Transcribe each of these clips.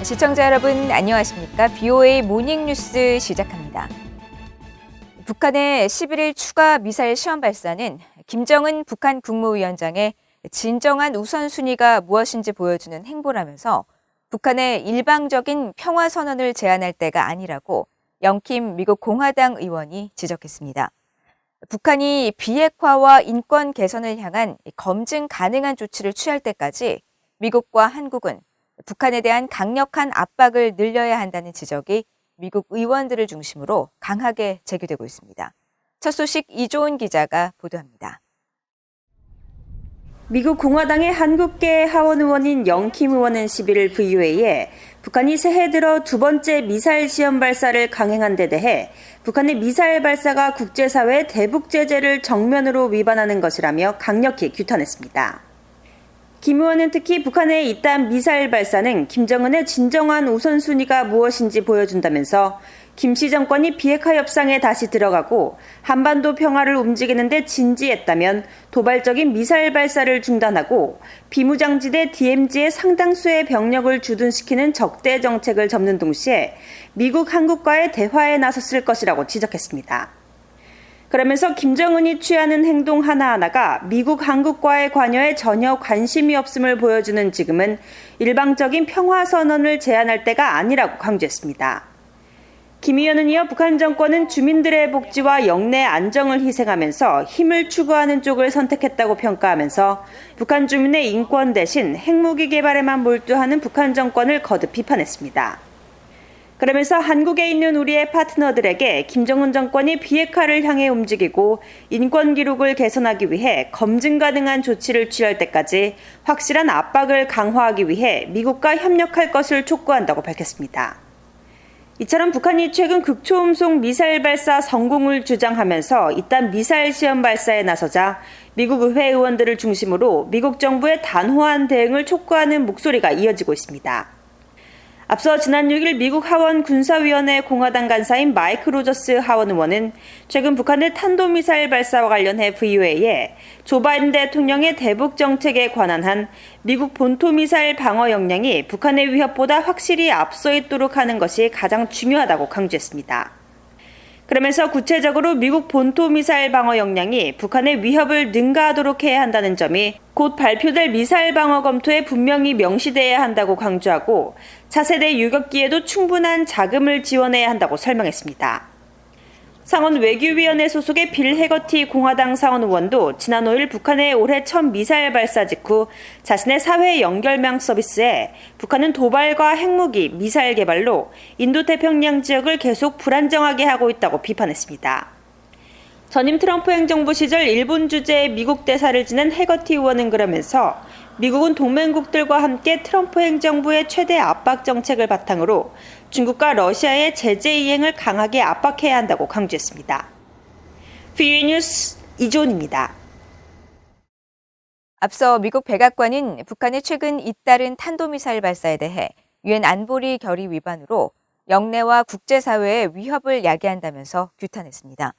시청자 여러분 안녕하십니까? BOA 모닝뉴스 시작합니다. 북한의 11일 추가 미사일 시험 발사는 김정은 북한 국무위원장의 진정한 우선순위가 무엇인지 보여주는 행보라면서 북한의 일방적인 평화선언을 제안할 때가 아니라고 영킴 미국 공화당 의원이 지적했습니다. 북한이 비핵화와 인권 개선을 향한 검증 가능한 조치를 취할 때까지 미국과 한국은 북한에 대한 강력한 압박을 늘려야 한다는 지적이 미국 의원들을 중심으로 강하게 제기되고 있습니다. 첫 소식 이조은 기자가 보도합니다. 미국 공화당의 한국계 하원 의원인 영킴 의원은 11일 VOA에 북한이 새해 들어 두 번째 미사일 시험 발사를 강행한 데 대해 북한의 미사일 발사가 국제사회의 대북 제재를 정면으로 위반하는 것이라며 강력히 규탄했습니다. 김 의원은 특히 북한의 이딴 미사일 발사는 김정은의 진정한 우선순위가 무엇인지 보여준다면서 김씨 정권이 비핵화 협상에 다시 들어가고 한반도 평화를 움직이는 데 진지했다면 도발적인 미사일 발사를 중단하고 비무장지대 DMZ의 상당수의 병력을 주둔시키는 적대 정책을 접는 동시에 미국, 한국과의 대화에 나섰을 것이라고 지적했습니다. 그러면서 김정은이 취하는 행동 하나하나가 미국, 한국과의 관여에 전혀 관심이 없음을 보여주는 지금은 일방적인 평화선언을 제안할 때가 아니라고 강조했습니다. 김 의원은 이어 북한 정권은 주민들의 복지와 영내 안정을 희생하면서 힘을 추구하는 쪽을 선택했다고 평가하면서 북한 주민의 인권 대신 핵무기 개발에만 몰두하는 북한 정권을 거듭 비판했습니다. 그러면서 한국에 있는 우리의 파트너들에게 김정은 정권이 비핵화를 향해 움직이고 인권 기록을 개선하기 위해 검증 가능한 조치를 취할 때까지 확실한 압박을 강화하기 위해 미국과 협력할 것을 촉구한다고 밝혔습니다. 이처럼 북한이 최근 극초음속 미사일 발사 성공을 주장하면서 이딴 미사일 시험 발사에 나서자 미국 의회 의원들을 중심으로 미국 정부의 단호한 대응을 촉구하는 목소리가 이어지고 있습니다. 앞서 지난 6일 미국 하원 군사위원회 공화당 간사인 마이크 로저스 하원 의원은 최근 북한의 탄도미사일 발사와 관련해 VOA에 조 바이든 대통령의 대북 정책에 관한 한 미국 본토미사일 방어 역량이 북한의 위협보다 확실히 앞서 있도록 하는 것이 가장 중요하다고 강조했습니다. 그러면서 구체적으로 미국 본토미사일 방어 역량이 북한의 위협을 능가하도록 해야 한다는 점이 곧 발표될 미사일 방어 검토에 분명히 명시돼야 한다고 강조하고 차세대 유격기에도 충분한 자금을 지원해야 한다고 설명했습니다. 상원 외교위원회 소속의 빌 해거티 공화당 상원 의원도 지난 5일 북한의 올해 첫 미사일 발사 직후 자신의 사회 연결망 서비스에 북한은 도발과 핵무기, 미사일 개발로 인도태평양 지역을 계속 불안정하게 하고 있다고 비판했습니다. 전임 트럼프 행정부 시절 일본 주재의 미국 대사를 지낸 해거티 의원은 그러면서 미국은 동맹국들과 함께 트럼프 행정부의 최대 압박 정책을 바탕으로 중국과 러시아의 제재 이행을 강하게 압박해야 한다고 강조했습니다. VOA 뉴스 이조은입니다. 앞서 미국 백악관은 북한의 최근 잇따른 탄도미사일 발사에 대해 유엔 안보리 결의 위반으로 영내와 국제사회에 위협을 야기한다면서 규탄했습니다.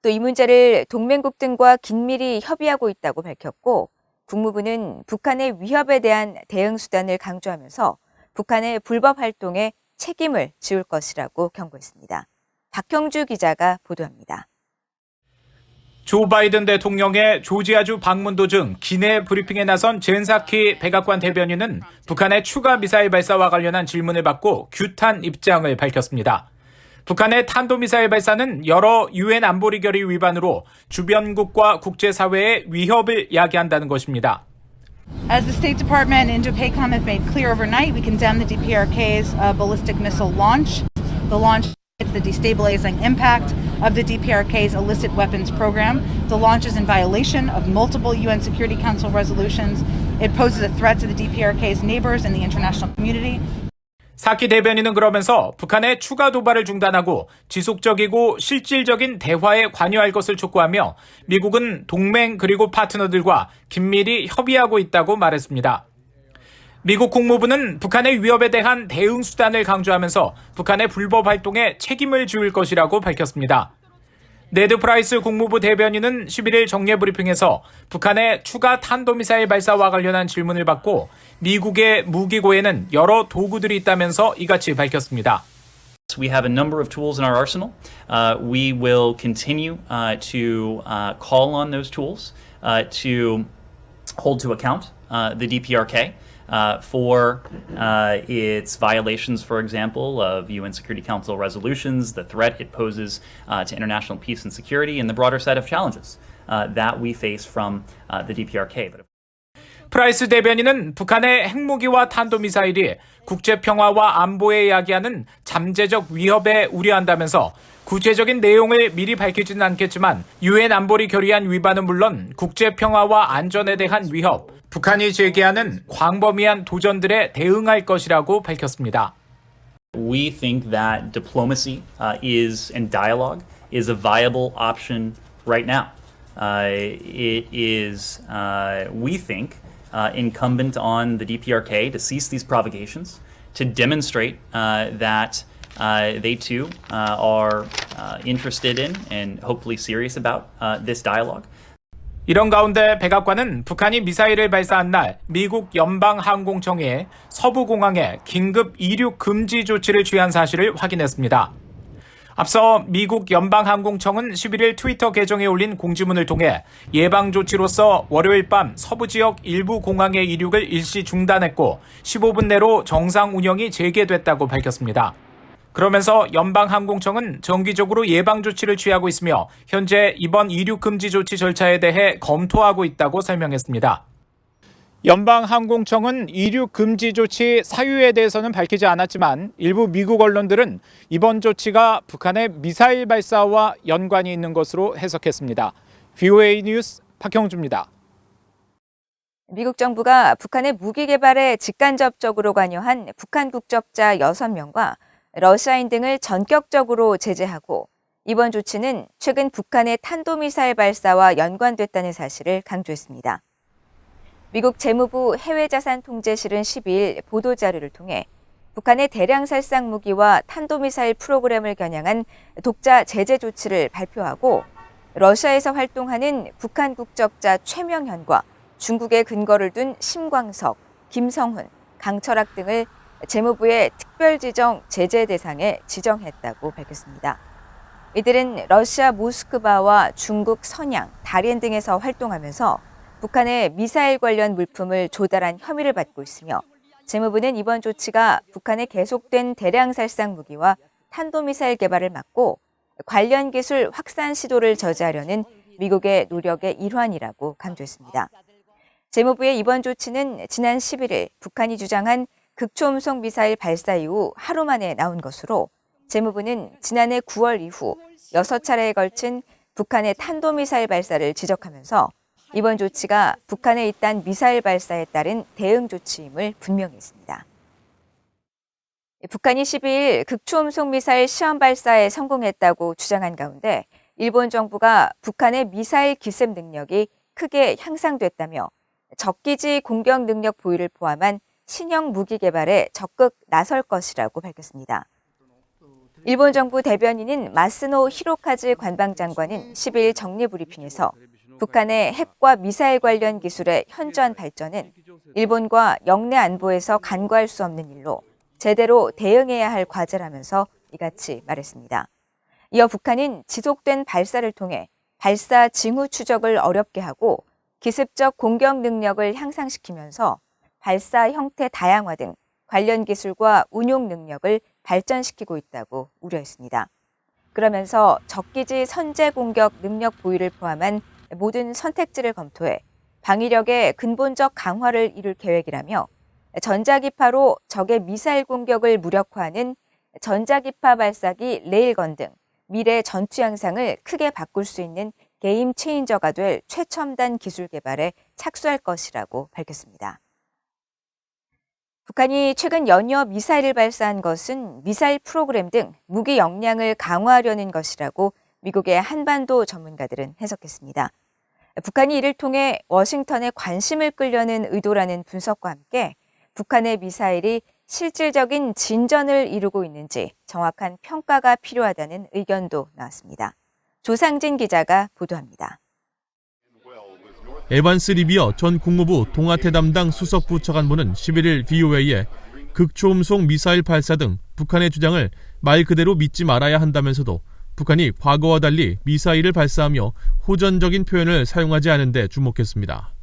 또 이 문제를 동맹국 등과 긴밀히 협의하고 있다고 밝혔고 국무부는 북한의 위협에 대한 대응 수단을 강조하면서 북한의 불법 활동에 책임을 지울 것이라고 경고했습니다. 박형주 기자가 보도합니다. 조 바이든 대통령의 조지아주 방문 도중 기내 브리핑에 나선 젠 사키 백악관 대변인은 북한의 추가 미사일 발사와 관련한 질문을 받고 규탄 입장을 밝혔습니다. 북한의 탄도미사일 발사는 여러 유엔 안보리 결의 위반으로 주변국과 국제사회에 위협을 야기한다는 것입니다. As the State Department and Indo-PACOM have made clear overnight, we condemn the DPRK's ballistic missile launch. The launch is the destabilizing impact of the DPRK's illicit weapons program. The launch is in violation of multiple UN Security Council resolutions. It poses a threat to the DPRK's neighbors and the international community. 사키 대변인은 그러면서 북한의 추가 도발을 중단하고 지속적이고 실질적인 대화에 관여할 것을 촉구하며 미국은 동맹 그리고 파트너들과 긴밀히 협의하고 있다고 말했습니다. 미국 국무부는 북한의 위협에 대한 대응 수단을 강조하면서 북한의 불법 활동에 책임을 지울 것이라고 밝혔습니다. 네드 프라이스 국무부 대변인은 11일 정례 브리핑에서 북한의 추가 탄도미사일 발사와 관련한 질문을 받고 미국의 무기고에는 여러 도구들이 있다면서 이같이 밝혔습니다. We have a number of tools in our arsenal. We will continue to call on those tools to hold to account the DPRK for its violations, for example, of UN Security Council resolutions, the threat it poses to international peace and security, and the broader set of challenges that we face from the DPRK. 프라이스 대변인은 북한의 핵무기와 탄도미사일이 국제평화와 안보에 야기하는 잠재적 위협에 우려한다면서 구체적인 내용을 미리 밝히지는 않겠지만 유엔 안보리 결의안 위반은 물론 국제평화와 안전에 대한 위협, 북한이 제기하는 광범위한 도전들에 대응할 것이라고 밝혔습니다. We think that diplomacy and dialogue is a viable option right now. It is, we think, incumbent on the DPRK to cease these provocations, to demonstrate that they too are interested in and hopefully serious about this dialogue. 이런 가운데 백악관은 북한이 미사일을 발사한 날 미국 연방항공청에 서부공항에 긴급 이륙 금지 조치를 취한 사실을 확인했습니다. 앞서 미국 연방항공청은 11일 트위터 계정에 올린 공지문을 통해 예방조치로서 월요일 밤 서부 지역 일부 공항의 이륙을 일시 중단했고 15분 내로 정상 운영이 재개됐다고 밝혔습니다. 그러면서 연방항공청은 정기적으로 예방조치를 취하고 있으며 현재 이번 이륙 금지 조치 절차에 대해 검토하고 있다고 설명했습니다. 연방항공청은 이륙 금지 조치 사유에 대해서는 밝히지 않았지만 일부 미국 언론들은 이번 조치가 북한의 미사일 발사와 연관이 있는 것으로 해석했습니다. VOA 뉴스 박형주입니다. 미국 정부가 북한의 무기 개발에 직간접적으로 관여한 북한 국적자 6명과 러시아인 등을 전격적으로 제재하고 이번 조치는 최근 북한의 탄도미사일 발사와 연관됐다는 사실을 강조했습니다. 미국 재무부 해외자산통제실은 12일 보도자료를 통해 북한의 대량 살상 무기와 탄도미사일 프로그램을 겨냥한 독자 제재 조치를 발표하고 러시아에서 활동하는 북한 국적자 최명현과 중국에 근거를 둔 심광석, 김성훈, 강철학 등을 재무부의 특별지정 제재 대상에 지정했다고 밝혔습니다. 이들은 러시아 모스크바와 중국 선양, 다롄 등에서 활동하면서 북한의 미사일 관련 물품을 조달한 혐의를 받고 있으며 재무부는 이번 조치가 북한의 계속된 대량 살상 무기와 탄도미사일 개발을 막고 관련 기술 확산 시도를 저지하려는 미국의 노력의 일환이라고 강조했습니다. 재무부의 이번 조치는 지난 11일 북한이 주장한 극초음속 미사일 발사 이후 하루 만에 나온 것으로 재무부는 지난해 9월 이후 6차례에 걸친 북한의 탄도미사일 발사를 지적하면서 이번 조치가 북한의 잇단 미사일 발사에 따른 대응 조치임을 분명히 했습니다. 북한이 12일 극초음속 미사일 시험 발사에 성공했다고 주장한 가운데 일본 정부가 북한의 미사일 기습 능력이 크게 향상됐다며 적기지 공격 능력 보유를 포함한 신형 무기 개발에 적극 나설 것이라고 밝혔습니다. 일본 정부 대변인인 마스노 히로카즈 관방장관은 10일 정례 브리핑에서 북한의 핵과 미사일 관련 기술의 현저한 발전은 일본과 영내 안보에서 간과할 수 없는 일로 제대로 대응해야 할 과제라면서 이같이 말했습니다. 이어 북한은 지속된 발사를 통해 발사 징후 추적을 어렵게 하고 기습적 공격 능력을 향상시키면서 발사 형태 다양화 등 관련 기술과 운용 능력을 발전시키고 있다고 우려했습니다. 그러면서 적기지 선제 공격 능력 보유를 포함한 모든 선택지를 검토해 방위력의 근본적 강화를 이룰 계획이라며 전자기파로 적의 미사일 공격을 무력화하는 전자기파 발사기 레일건 등 미래 전투 양상을 크게 바꿀 수 있는 게임 체인저가 될 최첨단 기술 개발에 착수할 것이라고 밝혔습니다. 북한이 최근 연이어 미사일을 발사한 것은 미사일 프로그램 등 무기 역량을 강화하려는 것이라고 미국의 한반도 전문가들은 해석했습니다. 북한이 이를 통해 워싱턴에 관심을 끌려는 의도라는 분석과 함께 북한의 미사일이 실질적인 진전을 이루고 있는지 정확한 평가가 필요하다는 의견도 나왔습니다. 조상진 기자가 보도합니다. 에반스 리비어 전 국무부 동아태 담당 수석부차관보는 11일 VOA에 극초음속 미사일 발사 등 북한의 주장을 말 그대로 믿지 말아야 한다면서도 북한이 과거와 달리 미사일을 발사하며 호전적인 표현을 사용하지 않은 데 주목했습니다.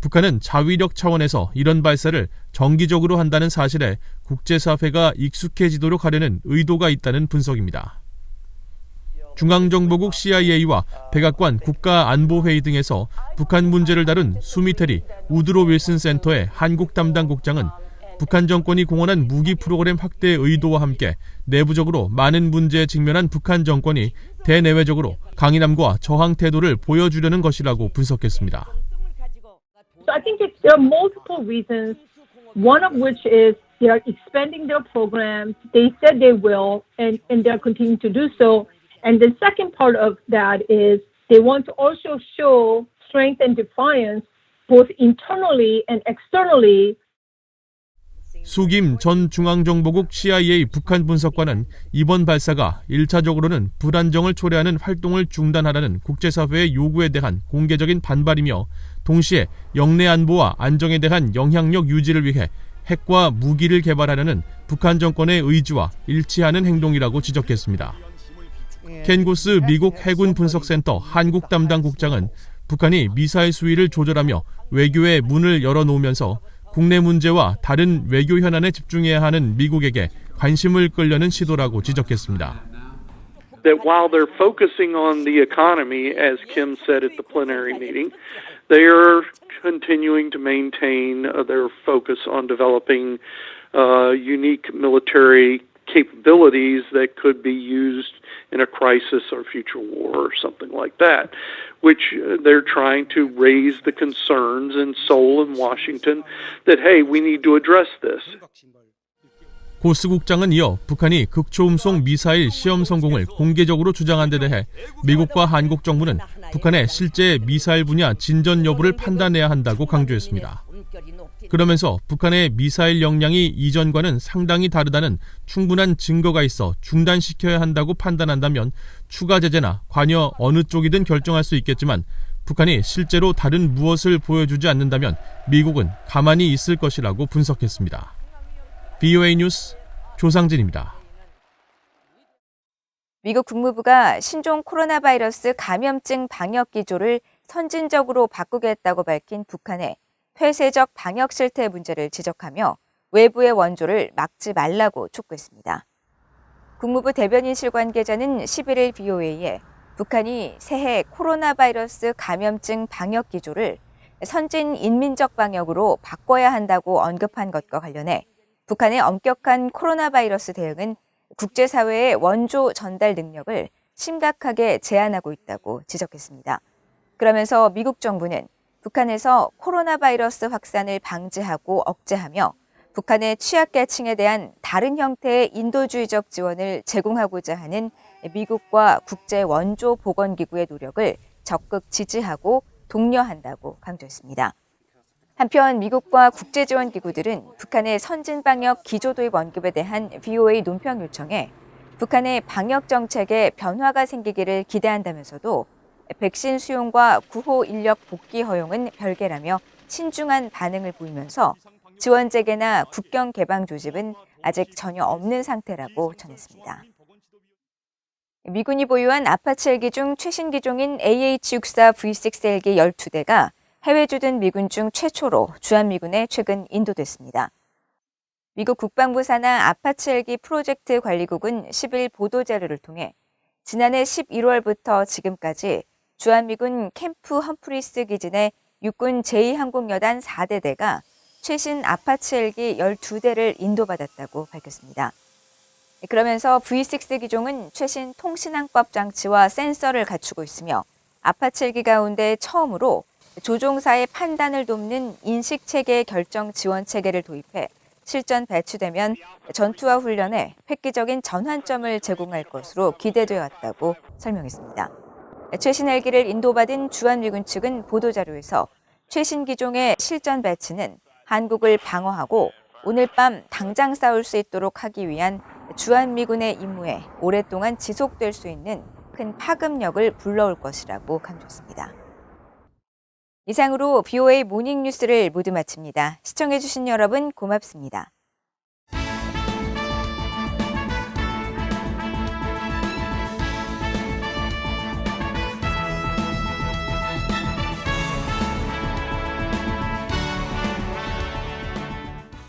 북한은 자위력 차원에서 이런 발사를 정기적으로 한다는 사실에 국제사회가 익숙해지도록 하려는 의도가 있다는 분석입니다. 중앙정보국 CIA와 백악관 국가안보회의 등에서 북한 문제를 다룬 수미테리 우드로 윌슨 센터의 한국 담당 국장은 북한 정권이 공언한 무기 프로그램 확대 의도와 함께 내부적으로 많은 문제에 직면한 북한 정권이 대내외적으로 강인함과 저항 태도를 보여주려는 것이라고 분석했습니다. So I think there are multiple reasons, one of which is they are expanding their programs. They said they will, and they're continuing to do so. And the second part of that is they want to also show strength and defiance both internally and externally. 수김 전 중앙정보국 CIA 북한 분석관은 이번 발사가 1차적으로는 불안정을 초래하는 활동을 중단하라는 국제사회의 요구에 대한 공개적인 반발이며 동시에 영내 안보와 안정에 대한 영향력 유지를 위해 핵과 무기를 개발하려는 북한 정권의 의지와 일치하는 행동이라고 지적했습니다. 켄 고스 미국 해군 분석센터 한국 담당 국장은 북한이 미사일 수위를 조절하며 외교의 문을 열어놓으면서 국내 문제와 다른 외교 현안에 집중해야 하는 미국에게 관심을 끌려는 시도라고 지적했습니다. That while they're focusing on the economy, as Kim said at the plenary meeting, they are continuing to maintain their focus on developing unique military capabilities that could be used in a crisis or future war or something like that, which they're trying to raise the concerns in Seoul and Washington that, hey, we need to address this. 고스 국장은 이어 북한이 극초음속 미사일 시험 성공을 공개적으로 주장한 데 대해 미국과 한국 정부는 북한의 실제 미사일 분야 진전 여부를 판단해야 한다고 강조했습니다. 그러면서 북한의 미사일 역량이 이전과는 상당히 다르다는 충분한 증거가 있어 중단시켜야 한다고 판단한다면 추가 제재나 관여 어느 쪽이든 결정할 수 있겠지만 북한이 실제로 다른 무엇을 보여주지 않는다면 미국은 가만히 있을 것이라고 분석했습니다. VOA 뉴스 조상진입니다. 미국 국무부가 신종 코로나 바이러스 감염증 방역 기조를 선진적으로 바꾸겠다고 밝힌 북한의 폐쇄적 방역 실태 문제를 지적하며 외부의 원조를 막지 말라고 촉구했습니다. 국무부 대변인실 관계자는 11일 VOA에 북한이 새해 코로나 바이러스 감염증 방역 기조를 선진 인민적 방역으로 바꿔야 한다고 언급한 것과 관련해 북한의 엄격한 코로나 바이러스 대응은 국제사회의 원조 전달 능력을 심각하게 제한하고 있다고 지적했습니다. 그러면서 미국 정부는 북한에서 코로나 바이러스 확산을 방지하고 억제하며 북한의 취약계층에 대한 다른 형태의 인도주의적 지원을 제공하고자 하는 미국과 국제 원조 보건기구의 노력을 적극 지지하고 독려한다고 강조했습니다. 한편 미국과 국제지원기구들은 북한의 선진방역 기조도입 언급에 대한 VOA 논평 요청에 북한의 방역 정책에 변화가 생기기를 기대한다면서도 백신 수용과 구호 인력 복귀 허용은 별개라며 신중한 반응을 보이면서 지원 재개나 국경 개방 조짐은 아직 전혀 없는 상태라고 전했습니다. 미군이 보유한 아파치 헬기 중 최신 기종인 AH-64 V6 헬기 12대가 해외 주둔 미군 중 최초로 주한미군에 최근 인도됐습니다. 미국 국방부 산하 아파치 헬기 프로젝트 관리국은 10일 보도자료를 통해 지난해 11월부터 지금까지 주한미군 캠프 험프리스 기진의 육군 제2항공여단 4대대가 최신 아파치 헬기 12대를 인도받았다고 밝혔습니다. 그러면서 V6 기종은 최신 통신항법 장치와 센서를 갖추고 있으며 아파치 헬기 가운데 처음으로 조종사의 판단을 돕는 인식체계 결정 지원 체계를 도입해 실전 배치되면 전투와 훈련에 획기적인 전환점을 제공할 것으로 기대되어 왔다고 설명했습니다. 최신 헬기를 인도받은 주한미군 측은 보도자료에서 최신 기종의 실전 배치는 한국을 방어하고 오늘 밤 당장 싸울 수 있도록 하기 위한 주한미군의 임무에 오랫동안 지속될 수 있는 큰 파급력을 불러올 것이라고 강조했습니다. 이상으로 BOA 모닝뉴스를 모두 마칩니다. 시청해주신 여러분 고맙습니다.